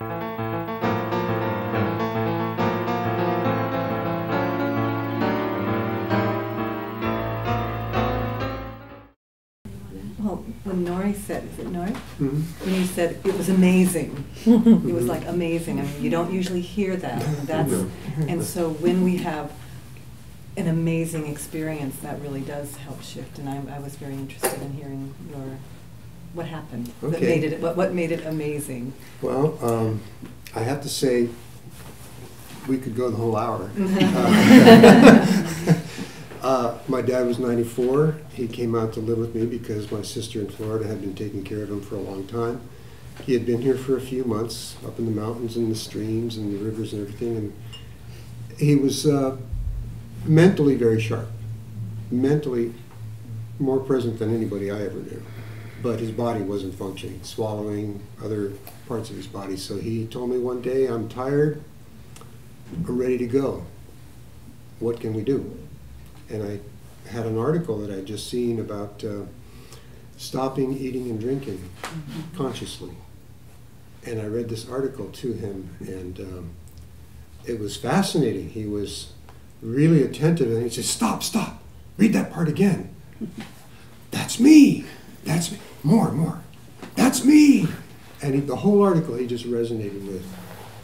Well, when Nori said, is it Nori? Mm-hmm. When you said it was amazing, it was like amazing. I mean, you don't usually hear that. And so when we have an amazing experience, that really does help shift. And I was very interested in hearing what happened. Okay. That made it. What made it amazing? Well, I have to say, we could go the whole hour. My dad was 94. He came out to live with me because my sister in Florida had been taking care of him for a long time. He had been here for a few months, up in the mountains and the streams and the rivers and everything, and he was mentally very sharp, mentally more present than anybody I ever knew. But his body wasn't functioning, swallowing other parts of his body. So he told me one day, I'm tired, I'm ready to go. What can we do? And I had an article that I'd just seen about stopping eating and drinking consciously. And I read this article to him, and it was fascinating. He was really attentive, and he said, stop, read that part again. That's me, more, that's me. And the whole article he just resonated with.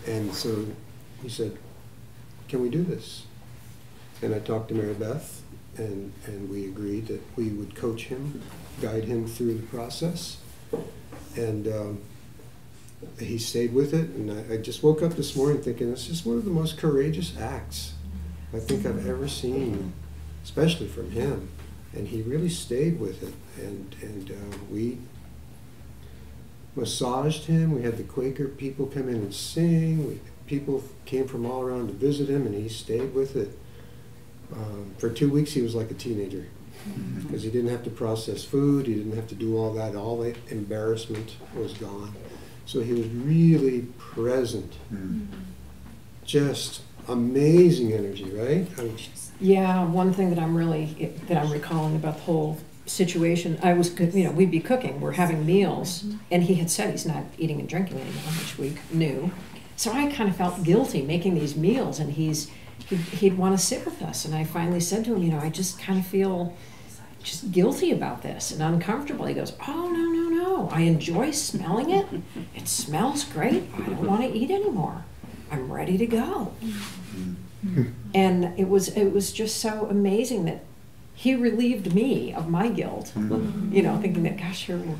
And so he said, can we do this? And I talked to Mary Beth, and we agreed that we would coach him, guide him through the process. And he stayed with it, and I just woke up this morning thinking, it's just one of the most courageous acts I think I've ever seen, especially from him. And he really stayed with it, and we massaged him. We had the Quaker people come in and sing. People came from all around to visit him, and he stayed with it. For 2 weeks, he was like a teenager because he didn't have to process food. He didn't have to do all that. All the embarrassment was gone. So he was really present. Just amazing energy, right? I mean, yeah, one thing that I'm recalling about the whole situation, we'd be cooking, we're having meals, and he had said he's not eating and drinking anymore, which we knew. So I kind of felt guilty making these meals, and he'd want to sit with us. And I finally said to him, I just kind of feel just guilty about this and uncomfortable. He goes, oh, no, I enjoy smelling it. It smells great. I don't want to eat anymore. I'm ready to go. And it was just so amazing that he relieved me of my guilt, thinking that, gosh, here we're,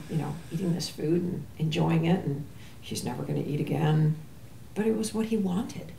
eating this food and enjoying it, and he's never going to eat again. But it was what he wanted.